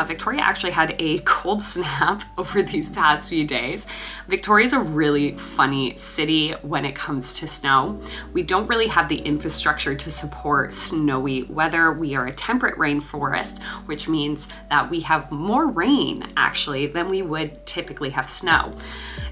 Victoria actually had a cold snap over these past few days. Victoria is a really funny city when it comes to snow. We don't really have the infrastructure to support snowy weather. We are a temperate rainforest, which means that we have more rain actually than we would typically have snow.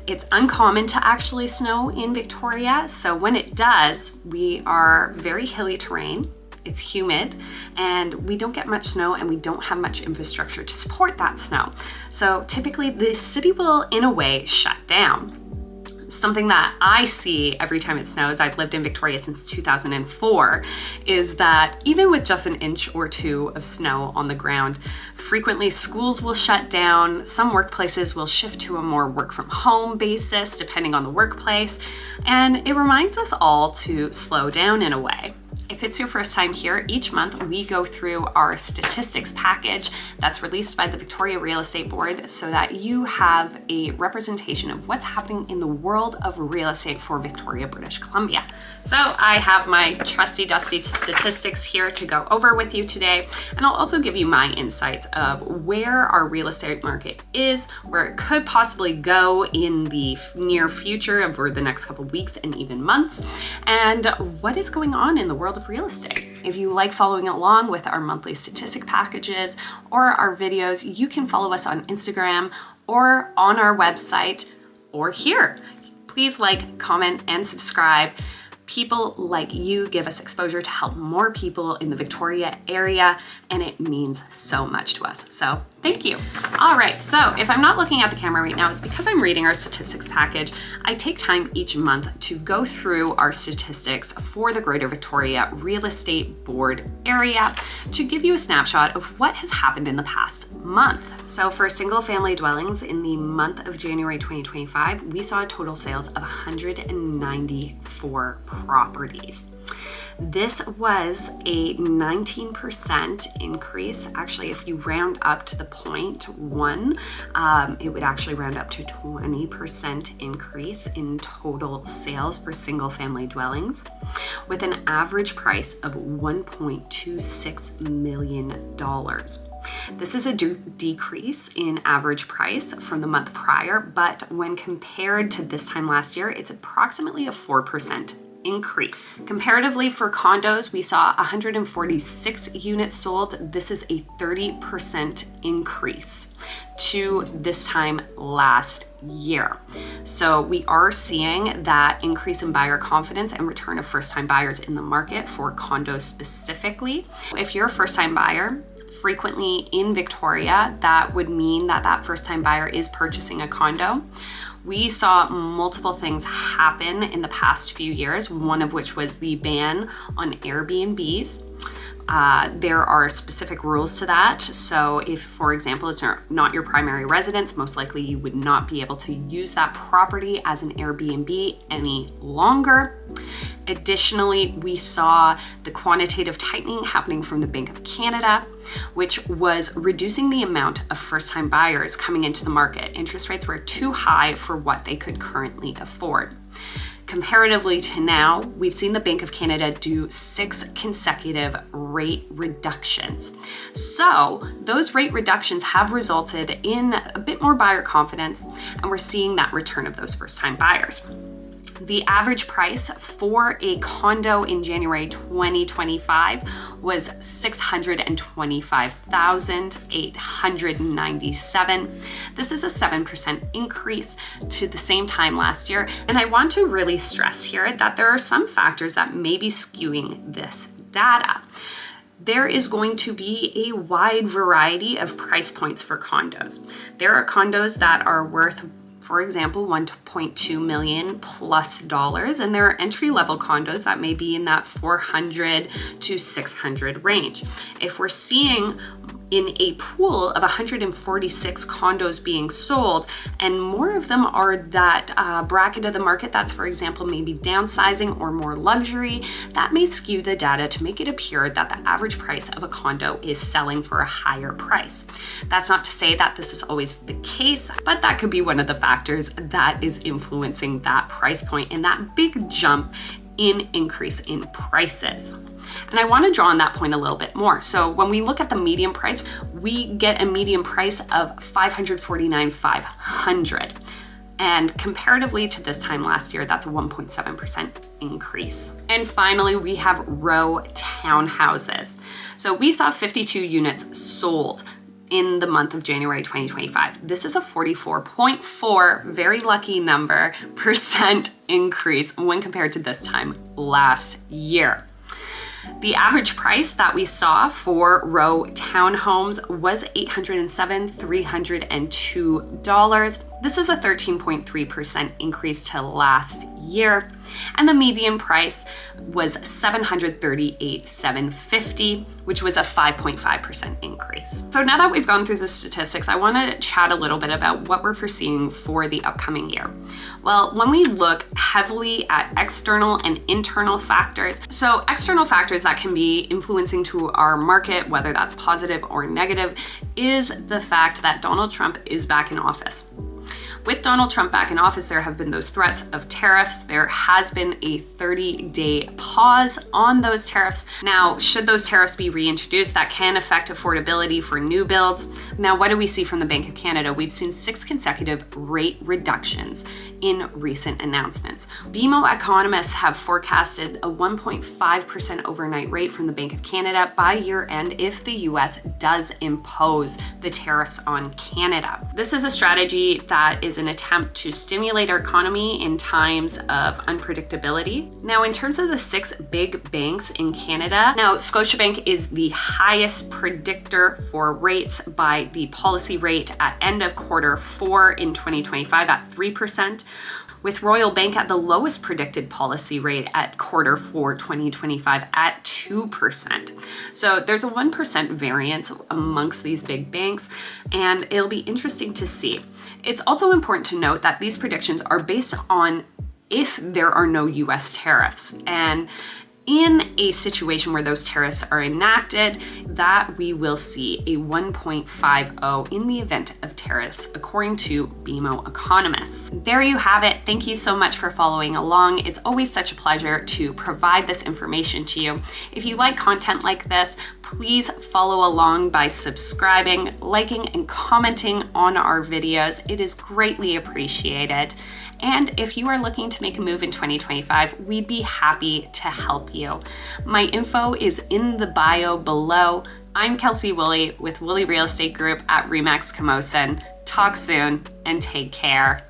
It's uncommon to actually snow in Victoria, so when it does, we are very hilly terrain. It's humid and we don't get much snow and we don't have much infrastructure to support that snow. So typically the city will, in a way, shut down. Something that I see every time it snows, I've lived in Victoria since 2004, is that even with just an inch or two of snow on the ground, frequently schools will shut down. Some workplaces will shift to a more work from home basis, depending on the workplace. And it reminds us all to slow down in a way. If it's your first time here, each month we go through our statistics package that's released by the Victoria Real Estate Board so that you have a representation of what's happening in the world of real estate for Victoria, British Columbia. So I have my trusty dusty statistics here to go over with you today, and I'll also give you my insights of where our real estate market is, where it could possibly go in the near future over the next couple of weeks and even months, and what is going on in the world of real estate. If you like following along with our monthly statistic packages or our videos, you can follow us on Instagram or on our website or here. Please like, comment, and subscribe. People like you give us exposure to help more people in the Victoria area, and it means so much to us. So thank you. All right, so if I'm not looking at the camera right now, it's because I'm reading our statistics package. I take time each month to go through our statistics for the Greater Victoria Real Estate Board area to give you a snapshot of what has happened in the past month. So for single family dwellings in the month of January 2025, we saw total sales of 194 properties. This was a 19% increase. Actually, if you round up to the 0.1, it would actually round up to 20% increase in total sales for single family dwellings, with an average price of $1.26 million. This is a decrease in average price from the month prior, but when compared to this time last year, it's approximately a 4% increase. Comparatively for condos, we saw 146 units sold. This is a 30% increase to this time last year. So we are seeing that increase in buyer confidence and return of first-time buyers in the market for condos specifically. If you're a first-time buyer, frequently in Victoria, that would mean that that first-time buyer is purchasing a condo. We saw multiple things happen in the past few years, one of which was the ban on Airbnbs. There are specific rules to that. So if, for example, it's not your primary residence, most likely you would not be able to use that property as an Airbnb any longer. Additionally, we saw the quantitative tightening happening from the Bank of Canada, which was reducing the amount of first-time buyers coming into the market. Interest rates were too high for what they could currently afford. Comparatively to now, we've seen the Bank of Canada do 6 consecutive rate reductions. So those rate reductions have resulted in a bit more buyer confidence, and we're seeing that return of those first-time buyers. The average price for a condo in January 2025 was $625,897. This is a 7% increase to the same time last year. And I want to really stress here that there are some factors that may be skewing this data. There is going to be a wide variety of price points for condos. There are condos that are worth, for example, $1.2 million plus dollars, and there are entry-level condos that may be in that $400 to $600 range. If we're seeing in a pool of 146 condos being sold, and more of them are that bracket of the market that's, for example, maybe downsizing or more luxury, that may skew the data to make it appear that the average price of a condo is selling for a higher price. That's not to say that this is always the case, but that could be one of the factors that is influencing that price point and that big jump increase in prices. And I want to draw on that point a little bit more. So when we look at the median price, we get a median price of $549,500. And comparatively to this time last year, that's a 1.7% increase. And finally, we have row townhouses. So we saw 52 units sold in the month of January 2025. This is a 44.4, very lucky number, percent increase when compared to this time last year. The average price that we saw for row townhomes was $807,302. This is a 13.3% increase to last year. And the median price was $738,750, which was a 5.5% increase. So now that we've gone through the statistics, I want to chat a little bit about what we're foreseeing for the upcoming year. Well, when we look heavily at external and internal factors, so external factors that can be influencing to our market, whether that's positive or negative, is the fact that Donald Trump is back in office. With Donald Trump back in office, there have been those threats of tariffs. There has been a 30-day pause on those tariffs. Now, should those tariffs be reintroduced, that can affect affordability for new builds. Now, what do we see from the Bank of Canada? We've seen 6 consecutive rate reductions in recent announcements. BMO economists have forecasted a 1.5% overnight rate from the Bank of Canada by year end if the US does impose the tariffs on Canada. This is a strategy that is an attempt to stimulate our economy in times of unpredictability. Now, in terms of the 6 big banks in Canada, now Scotiabank is the highest predictor for rates by the policy rate at end of quarter 4 in 2025 at 3%. With Royal Bank at the lowest predicted policy rate at quarter 4 2025 at 2%. So there's a 1% variance amongst these big banks, and it'll be interesting to see. It's also important to note that these predictions are based on if there are no US tariffs. And in a situation where those tariffs are enacted, that we will see a 1.50 in the event of tariffs, according to BMO economists. There you have it. Thank you so much for following along. It's always such a pleasure to provide this information to you. If you like content like this, please follow along by subscribing, liking, and commenting on our videos. It is greatly appreciated. And if you are looking to make a move in 2025, we'd be happy to help you. My info is in the bio below. I'm Kelsey Woolley with Woolley Real Estate Group at RE/MAX Camosun. Talk soon and take care.